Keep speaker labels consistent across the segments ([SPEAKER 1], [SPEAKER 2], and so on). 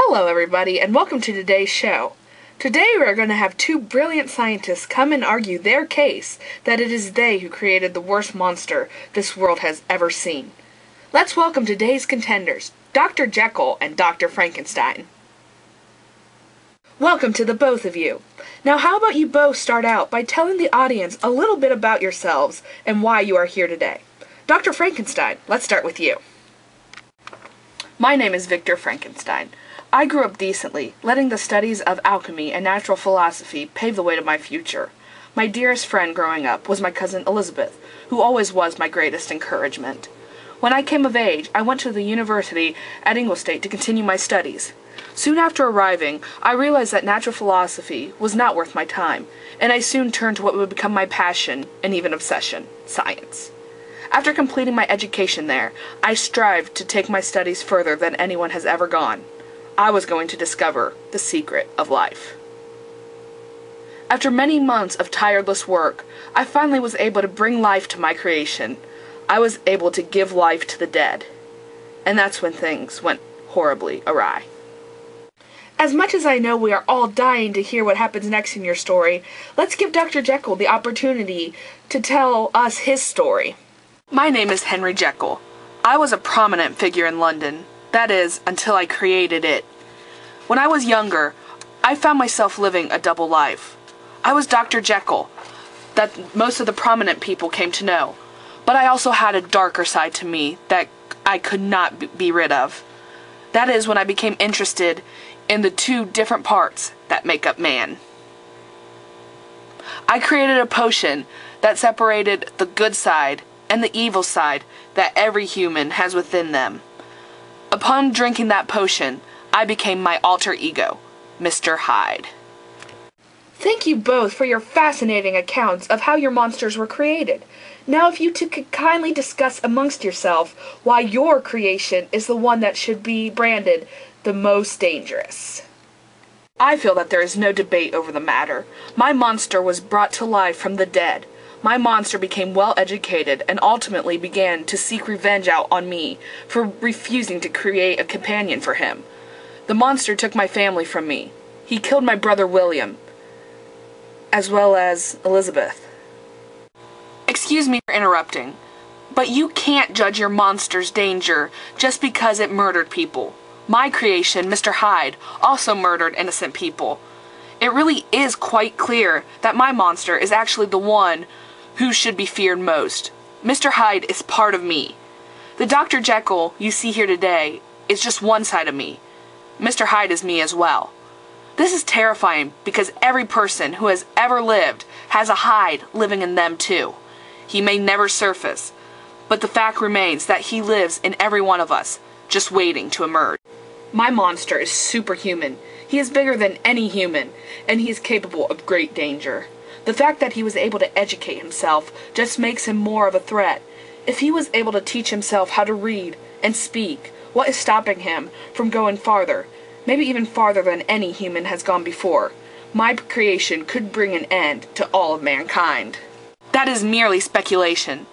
[SPEAKER 1] Hello everybody, and welcome to today's show. Today we are going to have two brilliant scientists come and argue their case that it is they who created the worst monster this world has ever seen. Let's welcome today's contenders, Dr. Jekyll and Dr. Frankenstein. Welcome to the both of you. Now how about you both start out by telling the audience a little bit about yourselves and why you are here today. Dr. Frankenstein, let's start with you. My name is Victor Frankenstein. I grew up decently, letting the studies of alchemy and natural philosophy pave the way to my future. My dearest friend growing up was my cousin Elizabeth, who always was my greatest encouragement. When I came of age, I went to the university at Ingolstadt to continue my studies. Soon after arriving, I realized that natural philosophy was not worth my time, and I soon turned to what would become my passion and even obsession, science. After completing my education there, I strived to take my studies further than anyone has ever gone. I was going to discover the secret of life. After many months of tireless work, I finally was able to bring life to my creation. I was able to give life to the dead. And that's when things went horribly awry. As much as I know we are all dying to hear what happens next in your story, let's give Dr. Jekyll the opportunity to tell us his story. My name is Henry Jekyll. I was a prominent figure in London. That is, until I created it. When I was younger, I found myself living a double life. I was Dr. Jekyll, that most of the prominent people came to know. But I also had a darker side to me that I could not be rid of. That is when I became interested in the two different parts that make up man. I created a potion that separated the good side and the evil side that every human has within them. Upon drinking that potion, I became my alter ego, Mr. Hyde. Thank you both for your fascinating accounts of how your monsters were created. Now if you two could kindly discuss amongst yourself why your creation is the one that should be branded the most dangerous. I feel that there is no debate over the matter. My monster was brought to life from the dead. My monster became well-educated and ultimately began to seek revenge out on me for refusing to create a companion for him. The monster took my family from me. He killed my brother William, as well as Elizabeth. Excuse me for interrupting, but you can't judge your monster's danger just because it murdered people. My creation, Mr. Hyde, also murdered innocent people. It really is quite clear that my monster is actually the one who should be feared most. Mr. Hyde is part of me. The Dr. Jekyll you see here today is just one side of me. Mr. Hyde is me as well. This is terrifying because every person who has ever lived has a Hyde living in them too. He may never surface, but the fact remains that he lives in every one of us, just waiting to emerge. My monster is superhuman. He is bigger than any human, and he is capable of great danger. The fact that he was able to educate himself just makes him more of a threat. If he was able to teach himself how to read and speak, what is stopping him from going farther, maybe even farther than any human has gone before? My creation could bring an end to all of mankind. That is merely speculation.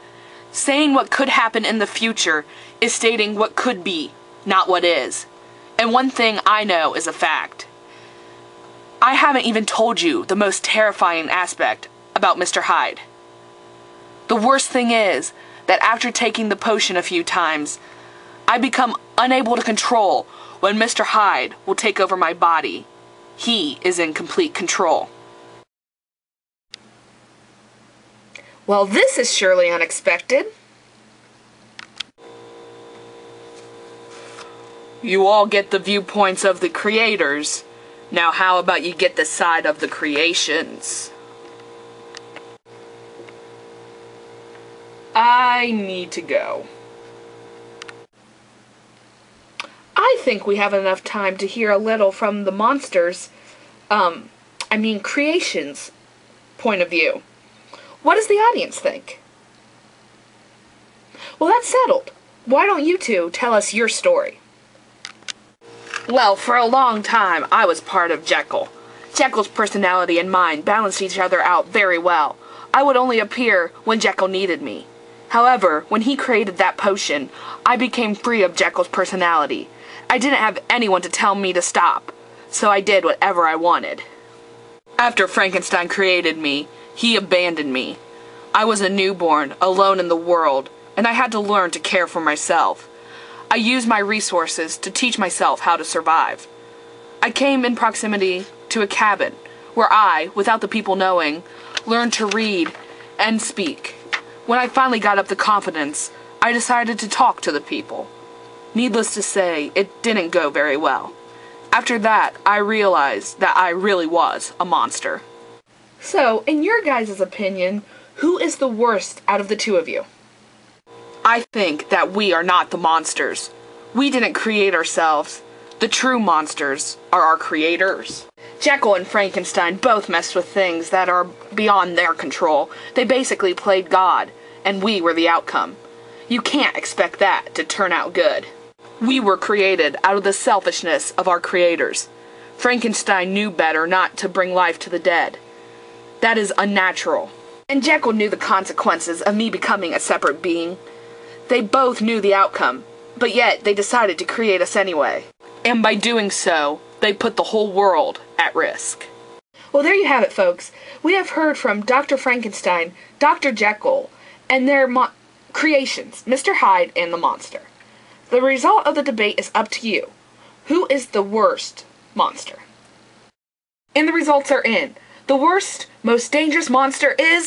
[SPEAKER 1] Saying what could happen in the future is stating what could be, not what is. And one thing I know is a fact. I haven't even told you the most terrifying aspect about Mr. Hyde. The worst thing is that after taking the potion a few times, I become unable to control when Mr. Hyde will take over my body. He is in complete control. Well, this is surely unexpected. You all get the viewpoints of the creators. Now how about you get the side of the creations? I need to go. I think we have enough time to hear a little from the monsters, creations point of view. What does the audience think? Well, that's settled. Why don't you two tell us your story? Well, for a long time, I was part of Jekyll. Jekyll's personality and mine balanced each other out very well. I would only appear when Jekyll needed me. However, when he created that potion, I became free of Jekyll's personality. I didn't have anyone to tell me to stop, so I did whatever I wanted. After Frankenstein created me, he abandoned me. I was a newborn, alone in the world, and I had to learn to care for myself. I used my resources to teach myself how to survive. I came in proximity to a cabin, where I, without the people knowing, learned to read and speak. When I finally got up the confidence, I decided to talk to the people. Needless to say, it didn't go very well. After that, I realized that I really was a monster. So, in your guys' opinion, who is the worst out of the two of you? I think that we are not the monsters. We didn't create ourselves. The true monsters are our creators. Jekyll and Frankenstein both messed with things that are beyond their control. They basically played God, and we were the outcome. You can't expect that to turn out good. We were created out of the selfishness of our creators. Frankenstein knew better not to bring life to the dead. That is unnatural. And Jekyll knew the consequences of me becoming a separate being. They both knew the outcome, but yet they decided to create us anyway. And by doing so, they put the whole world at risk. Well, there you have it, folks. We have heard from Dr. Frankenstein, Dr. Jekyll, and their creations, Mr. Hyde and the monster. The result of the debate is up to you. Who is the worst monster? And the results are in. The worst, most dangerous monster is